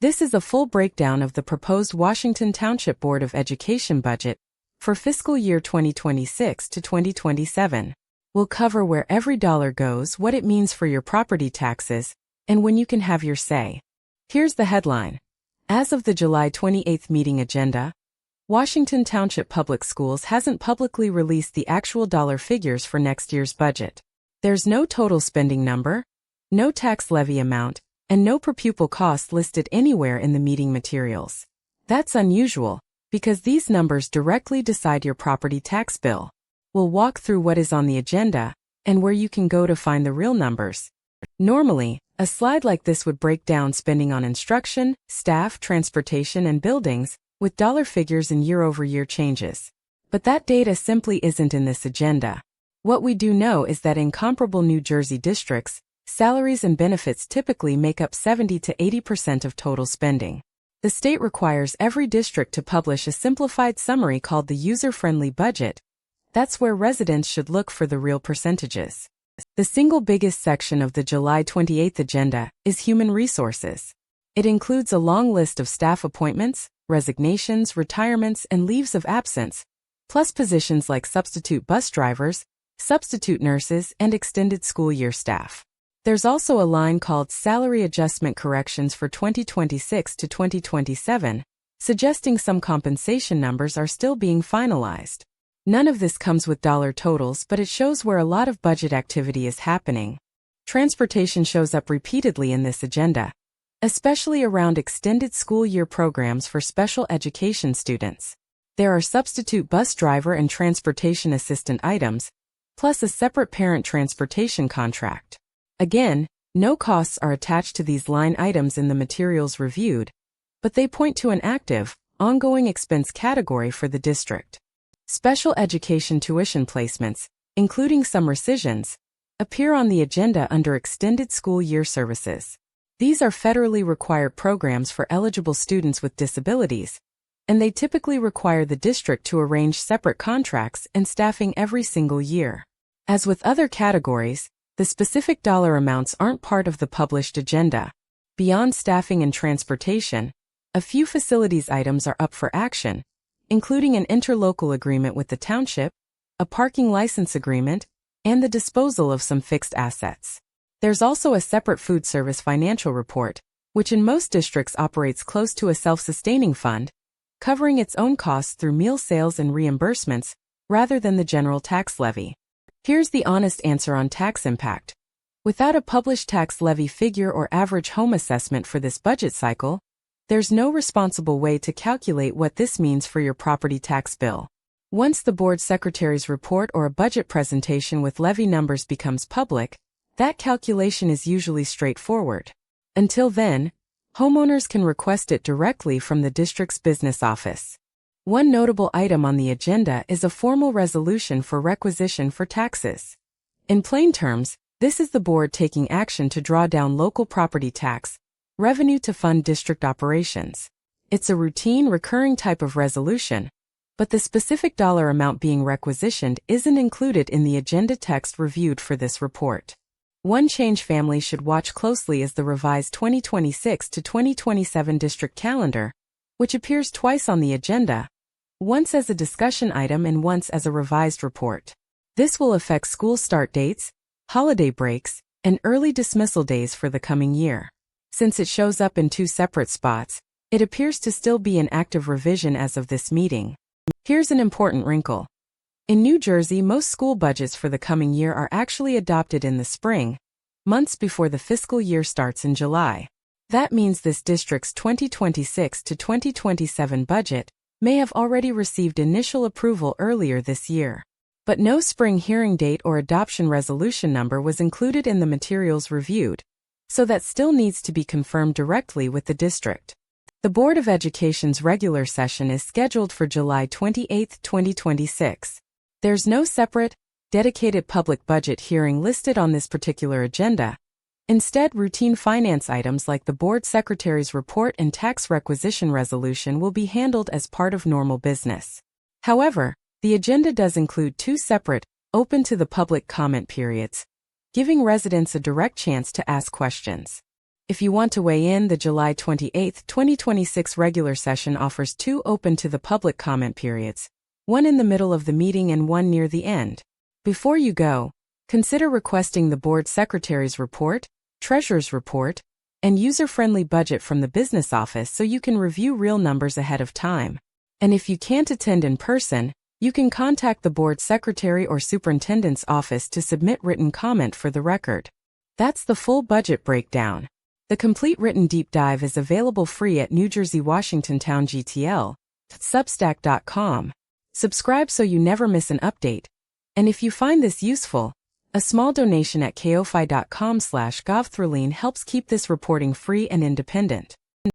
This is a full breakdown of the proposed Washington Township Board of Education budget for fiscal year 2026 to 2027. We'll cover where every dollar goes, what it means for your property taxes, and when you can have your say. Here's the headline. As of the July 28 meeting agenda, Washington Township Public Schools hasn't publicly released the actual dollar figures for next year's budget. There's no total spending number, no tax levy amount, and no per pupil cost listed anywhere in the meeting materials. That's unusual, because these numbers directly decide your property tax bill. We'll walk through what is on the agenda, and where you can go to find the real numbers. Normally, a slide like this would break down spending on instruction, staff, transportation, and buildings, with dollar figures and year-over-year changes. But that data simply isn't in this agenda. What we do know is that in comparable New Jersey districts, salaries and benefits typically make up 70 to 80% of total spending. The state requires every district to publish a simplified summary called the user-friendly budget. That's where residents should look for the real percentages. The single biggest section of the July 28 agenda is human resources. It includes a long list of staff appointments, resignations, retirements, and leaves of absence, plus positions like substitute bus drivers, substitute nurses, and extended school year staff. There's also a line called Salary Adjustment Corrections for 2026 to 2027, suggesting some compensation numbers are still being finalized. None of this comes with dollar totals, but it shows where a lot of budget activity is happening. Transportation shows up repeatedly in this agenda, especially around extended school year programs for special education students. There are substitute bus driver and transportation assistant items, plus a separate parent transportation contract. Again, no costs are attached to these line items in the materials reviewed, but they point to an active, ongoing expense category for the district. Special education tuition placements, including some rescissions, appear on the agenda under Extended School Year Services. These are federally required programs for eligible students with disabilities, and they typically require the district to arrange separate contracts and staffing every single year. As with other categories, the specific dollar amounts aren't part of the published agenda. Beyond staffing and transportation, a few facilities items are up for action, including an interlocal agreement with the township, a parking license agreement, and the disposal of some fixed assets. There's also a separate food service financial report, which in most districts operates close to a self-sustaining fund, covering its own costs through meal sales and reimbursements, rather than the general tax levy. Here's the honest answer on tax impact. Without a published tax levy figure or average home assessment for this budget cycle, there's no responsible way to calculate what this means for your property tax bill. Once the board secretary's report or a budget presentation with levy numbers becomes public, that calculation is usually straightforward. Until then, homeowners can request it directly from the district's business office. One notable item on the agenda is a formal resolution for requisition for taxes. In plain terms, this is the board taking action to draw down local property tax revenue to fund district operations. It's a routine, recurring type of resolution, but the specific dollar amount being requisitioned isn't included in the agenda text reviewed for this report. One change families should watch closely is the revised 2026 to 2027 district calendar, which appears twice on the agenda, once as a discussion item and once as a revised report. This will affect school start dates, holiday breaks, and early dismissal days for the coming year. Since it shows up in two separate spots, it appears to still be an active revision as of this meeting. Here's an important wrinkle. In New Jersey, most school budgets for the coming year are actually adopted in the spring, months before the fiscal year starts in July. That means this district's 2026 to 2027 budget may have already received initial approval earlier this year. But no spring hearing date or adoption resolution number was included in the materials reviewed, so that still needs to be confirmed directly with the district. The Board of Education's regular session is scheduled for July 28, 2026. There's no separate, dedicated public budget hearing listed on this particular agenda. Instead, routine finance items like the board secretary's report and tax requisition resolution will be handled as part of normal business. However, the agenda does include two separate, open to the public comment periods, giving residents a direct chance to ask questions. If you want to weigh in, the July 28, 2026 regular session offers 2 open to the public comment periods, one in the middle of the meeting and one near the end. Before you go, consider requesting the board secretary's report, treasurer's report, and user-friendly budget from the business office so you can review real numbers ahead of time. And if you can't attend in person, you can contact the board secretary or superintendent's office to submit written comment for the record. That's the full budget breakdown. The complete written deep dive is available free at New Jersey Washington Town GTL, substack.com. Subscribe so you never miss an update. And if you find this useful, a small donation at ko-fi.com/govthroline helps keep this reporting free and independent.